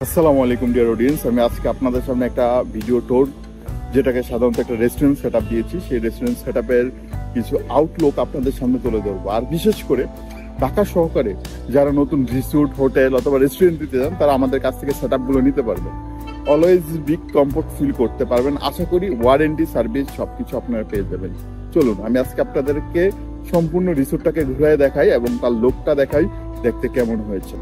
আসসালামু আলাইকুম dear audience, আমি আজকে আপনাদের সামনে একটা ভিডিও ট্যুর যেটাকে সাধারণত একটা রেস্টুরেন্ট সেটআপ দিয়েছি, সেই রেস্টুরেন্ট সেটআপের কিছু আউটলুক আপনাদের সামনে তুলে ধরবো। আর বিশেষ করে ঢাকা সহকারে যারা নতুন রিসোর্ট, হোটেল অথবা রেস্টুরেন্ট দিতে চান তারা আমাদের কাছ থেকে সেটআপগুলো নিতে পারবেন। অলওয়েজ বিগ কমফোর্ট ফিল করতে পারবেন। আশা করি ওয়ারেন্টি সার্ভিস সবকিছু আপনারা পেয়ে যাবেন। চলুন আমি আজকে আপনাদেরকে সম্পূর্ণ রিসোর্টটাকে ঘুরে দেখাই এবং তার লোকটা দেখাই দেখতে কেমন হয়েছে।